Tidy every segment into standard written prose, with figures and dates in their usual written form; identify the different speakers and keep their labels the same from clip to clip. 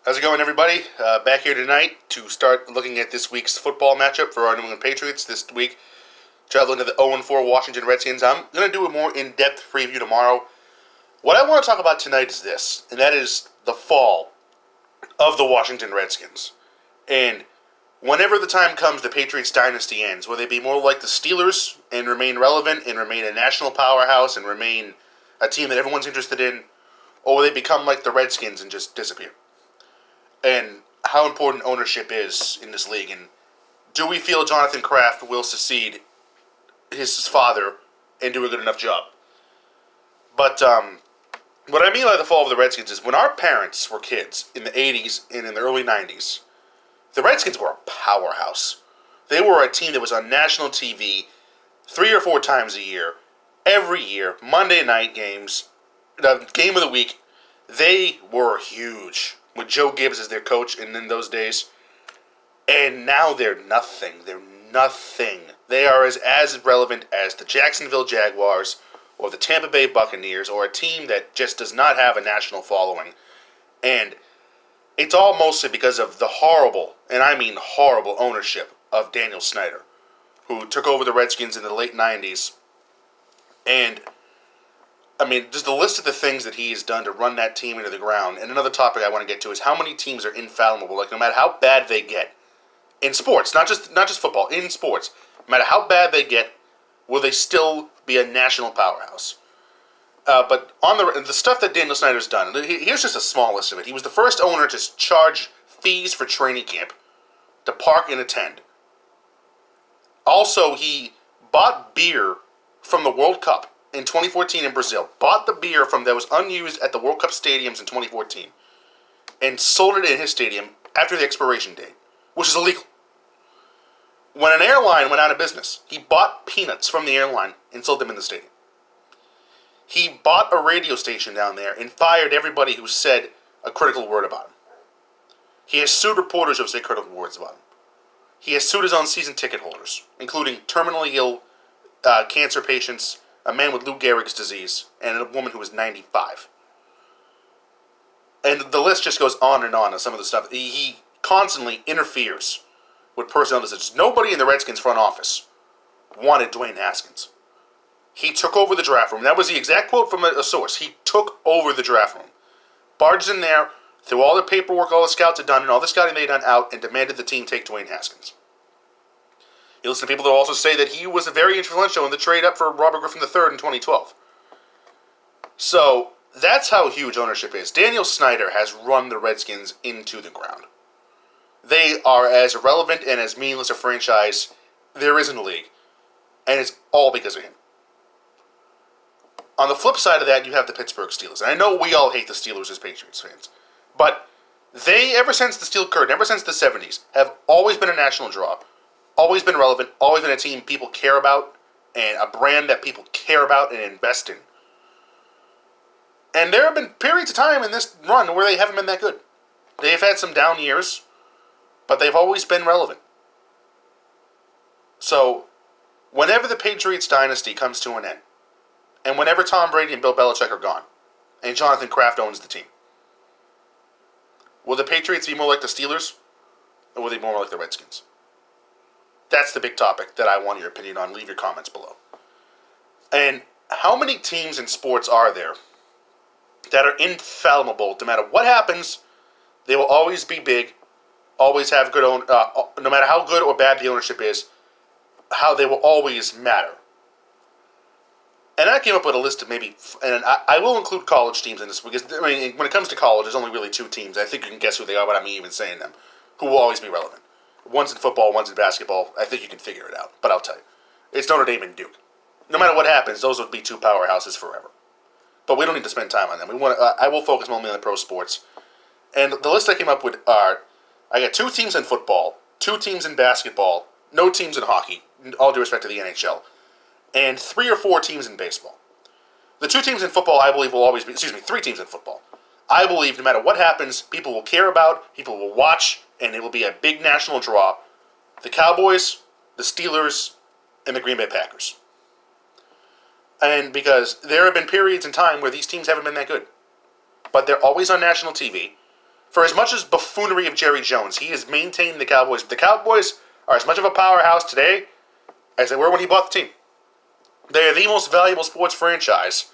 Speaker 1: How's it going, everybody? Back here tonight to start looking at this week's football matchup for our New England Patriots. This week, traveling to the 0-4 Washington Redskins. I'm going to do a more in-depth preview tomorrow. What I want to talk about tonight is this, and that is the fall of the Washington Redskins. And whenever the time comes the Patriots dynasty ends, will they be more like the Steelers and remain relevant and remain a national powerhouse and remain a team that everyone's interested in, or will they become like the Redskins and just disappear? And how important ownership is in this league, and do we feel Jonathan Kraft will succeed his father and do a good enough job? But what I mean by the fall of the Redskins is when our parents were kids in the 80s and in the early 90s, the Redskins were a powerhouse. They were a team that was on national TV 3 or 4 times a year, every year, Monday night games, the game of the week. They were huge with Joe Gibbs as their coach in those days. And now they're nothing. They're nothing. They are as relevant as the Jacksonville Jaguars or the Tampa Bay Buccaneers or a team that just does not have a national following. And it's all mostly because of the horrible, and I mean horrible, ownership of Daniel Snyder, who took over the Redskins in the late 90s. And I mean, just the list of the things that he has done to run that team into the ground. And another topic I want to get to is how many teams are infallible. Like, no matter how bad they get in sports, not just football, in sports, no matter how bad they get, will they still be a national powerhouse? But on the stuff that Daniel Snyder's done, here's just a small list of it. He was the first owner to charge fees for training camp to park and attend. Also, he bought beer from the World Cup in 2014 in Brazil, bought the beer from that was unused at the World Cup stadiums in 2014, and sold it in his stadium after the expiration date, which is illegal. When an airline went out of business, he bought peanuts from the airline and sold them in the stadium. He bought a radio station down there and fired everybody who said a critical word about him. He has sued reporters who say critical words about him. He has sued his own season ticket holders, including terminally ill cancer patients, a man with Lou Gehrig's disease, and a woman who was 95. And the list just goes on of some of the stuff. He constantly interferes with personnel decisions. Nobody in the Redskins front office wanted Dwayne Haskins. He took over the draft room. That was the exact quote from a source. He took over the draft room. Barged in there, threw all the paperwork all the scouts had done and all the scouting they'd done out, and demanded the team take Dwayne Haskins. You listen to people that also say that he was very influential in the trade up for Robert Griffin III in 2012. So, that's how huge ownership is. Daniel Snyder has run the Redskins into the ground. They are as irrelevant and as meaningless a franchise there is in the league. And it's all because of him. On the flip side of that, you have the Pittsburgh Steelers. And I know we all hate the Steelers as Patriots fans. But they, ever since the Steel Curtain, ever since the 70s, have always been a national draw. Always been relevant, always been a team people care about, and a brand that people care about and invest in. And there have been periods of time in this run where they haven't been that good. They've had some down years, but they've always been relevant. So, whenever the Patriots dynasty comes to an end, and whenever Tom Brady and Bill Belichick are gone, and Jonathan Kraft owns the team, will the Patriots be more like the Steelers, or will they be more like the Redskins? That's the big topic that I want your opinion on. Leave your comments below. And how many teams in sports are there that are infallible? No matter what happens, they will always be big, always have good own. No matter how good or bad the ownership is, how they will always matter. And I came up with a list of maybe, and I will include college teams in this because I mean, when it comes to college, there's only really 2 teams. I think you can guess who they are without me even saying them, who will always be relevant. One's in football, one's in basketball. I think you can figure it out, but I'll tell you. It's Notre Dame and Duke. No matter what happens, those would be 2 powerhouses forever. But we don't need to spend time on them. I will focus only on the pro sports. And the list I came up with are, I got 2 teams in football, 2 teams in basketball, no teams in hockey, all due respect to the NHL, and 3 or 4 teams in baseball. The 2 teams in football, I believe, will always be, 3 teams in football. I believe no matter what happens, people will care about, people will watch, and it will be a big national draw. The Cowboys, the Steelers, and the Green Bay Packers. And because there have been periods in time where these teams haven't been that good. But they're always on national TV. For as much as buffoonery of Jerry Jones, he has maintained the Cowboys. The Cowboys are as much of a powerhouse today as they were when he bought the team. They are the most valuable sports franchise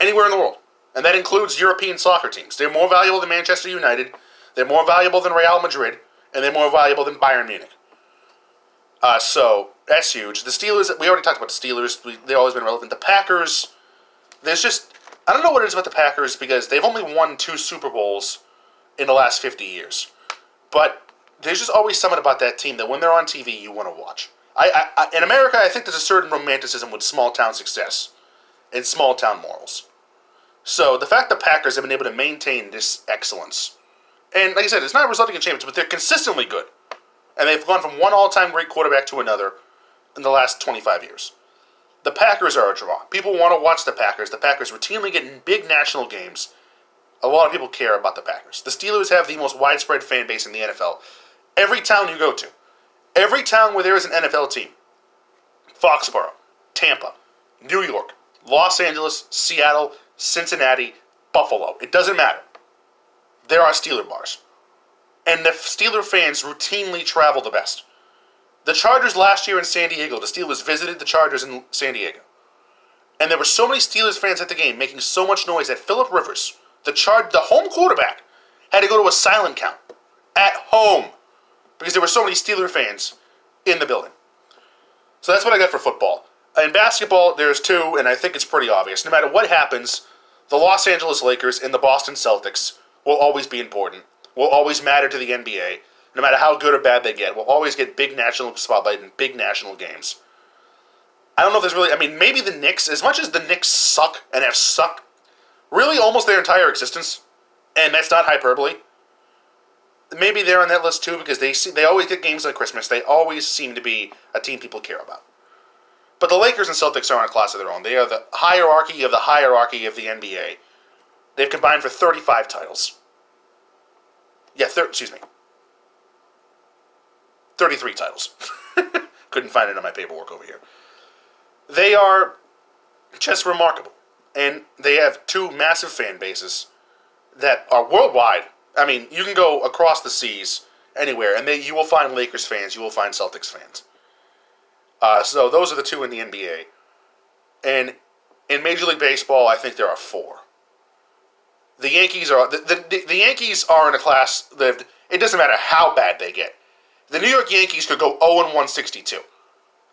Speaker 1: anywhere in the world. And that includes European soccer teams. They're more valuable than Manchester United. They're more valuable than Real Madrid. And they're more valuable than Bayern Munich. So, that's huge. The Steelers, we already talked about the Steelers. They've always been relevant. The Packers, there's just, I don't know what it is about the Packers because they've only won 2 Super Bowls in the last 50 years. But there's just always something about that team that when they're on TV, you want to watch. In America, I think there's a certain romanticism with small-town success and small-town morals. So the fact the Packers have been able to maintain this excellence, and like I said, it's not resulting in championships, but they're consistently good. And they've gone from one all-time great quarterback to another in the last 25 years. The Packers are a draw. People want to watch the Packers. The Packers routinely get in big national games. A lot of people care about the Packers. The Steelers have the most widespread fan base in the NFL. Every town you go to, every town where there is an NFL team, Foxborough, Tampa, New York, Los Angeles, Seattle, Cincinnati, Buffalo, it doesn't matter. There are Steeler bars. And the Steeler fans routinely travel the best. The Chargers last year in San Diego, the Steelers visited the Chargers in San Diego. And there were so many Steelers fans at the game making so much noise that Phillip Rivers, the home quarterback, had to go to a silent count at home because there were so many Steeler fans in the building. So that's what I got for football. In basketball, there's 2, and I think it's pretty obvious. No matter what happens, the Los Angeles Lakers and the Boston Celtics will always be important, will always matter to the NBA. No matter how good or bad they get, will always get big national spotlight and big national games. I don't know if there's really, maybe the Knicks, as much as the Knicks suck and have sucked really almost their entire existence, and that's not hyperbole, maybe they're on that list too because they always get games like Christmas. They always seem to be a team people care about. But the Lakers and Celtics are in a class of their own. They are the hierarchy of the NBA. They've combined for 35 titles. Yeah, 33 titles. Couldn't find it on my paperwork over here. They are just remarkable. And they have 2 massive fan bases that are worldwide. You can go across the seas anywhere, and you will find Lakers fans, you will find Celtics fans. So those are the 2 in the NBA. And in Major League Baseball, I think there are 4. The Yankees are the Yankees are in a class that it doesn't matter how bad they get. The New York Yankees could go 0-162.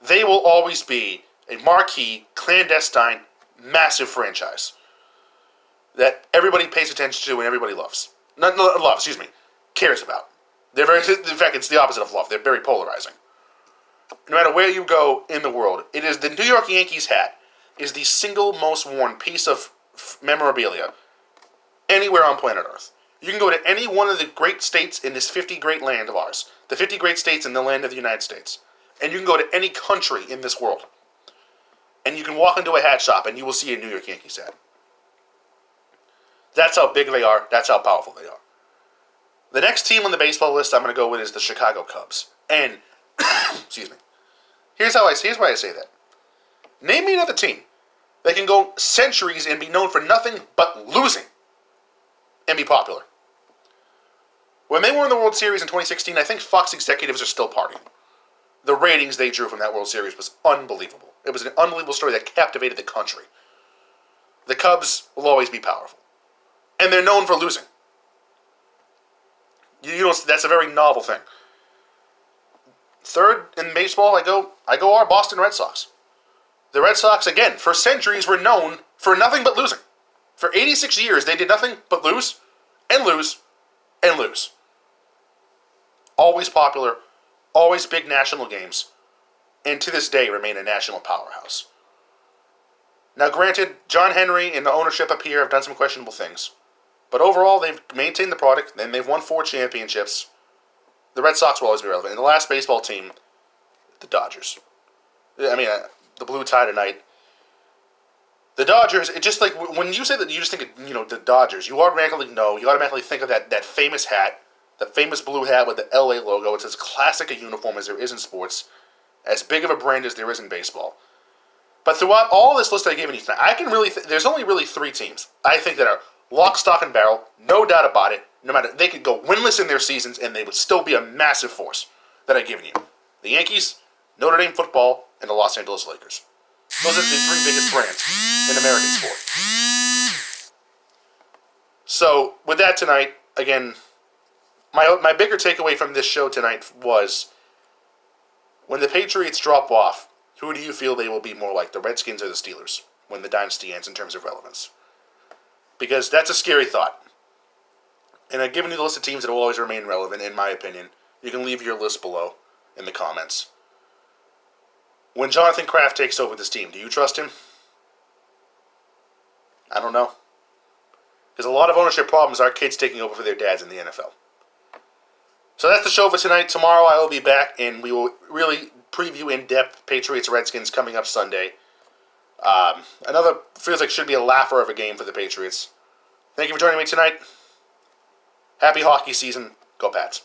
Speaker 1: They will always be a marquee, clandestine, massive franchise that everybody pays attention to and everybody cares about. In fact, it's the opposite of love. They're very polarizing. No matter where you go in the world, it is the New York Yankees hat is the single most worn piece of memorabilia anywhere on planet Earth. You can go to any one of the great states in this 50 great land of ours, the 50 great states in the land of the United States, and you can go to any country in this world, and you can walk into a hat shop and you will see a New York Yankees hat. That's how big they are. That's how powerful they are. The next team on the baseball list I'm going to go with is the Chicago Cubs. And, excuse me, here's why I say that. Name me another team that can go centuries and be known for nothing but losing and be popular. When they were in the World Series in 2016, I think Fox executives are still partying. The ratings they drew from that World Series was unbelievable. It was an unbelievable story that captivated the country. The Cubs will always be powerful. And they're known for losing. That's a very novel thing. Third in baseball, I go our Boston Red Sox. The Red Sox, again, for centuries were known for nothing but losing. For 86 years, they did nothing but lose and lose and lose. Always popular, always big national games, and to this day remain a national powerhouse. Now, granted, John Henry and the ownership up here have done some questionable things, but overall, they've maintained the product, and they've won 4 championships. The Red Sox will always be relevant. And the last baseball team, the Dodgers. The blue tie tonight. The Dodgers, it just like, when you say that you just think of, the Dodgers, you automatically think of that famous hat, the famous blue hat with the LA logo. It's as classic a uniform as there is in sports, as big of a brand as there is in baseball. But throughout all this list I gave you tonight, there's only really 3 teams, I think, that are lock, stock, and barrel, no doubt about it, No matter, they could go winless in their seasons, and they would still be a massive force that I've given you. The Yankees, Notre Dame football, and the Los Angeles Lakers. Those are the three biggest brands in American sport. So, with that tonight, again, my bigger takeaway from this show tonight was, when the Patriots drop off, who do you feel they will be more like, the Redskins or the Steelers, when the dynasty ends in terms of relevance? Because that's a scary thought. And I've given you the list of teams that will always remain relevant, in my opinion. You can leave your list below in the comments. When Jonathan Kraft takes over this team, do you trust him? I don't know. Because a lot of ownership problems are kids taking over for their dads in the NFL. So that's the show for tonight. Tomorrow I will be back, and we will really preview in depth Patriots-Redskins coming up Sunday. Another feels like should be a laugher of a game for the Patriots. Thank you for joining me tonight. Happy hockey season. Go Pats.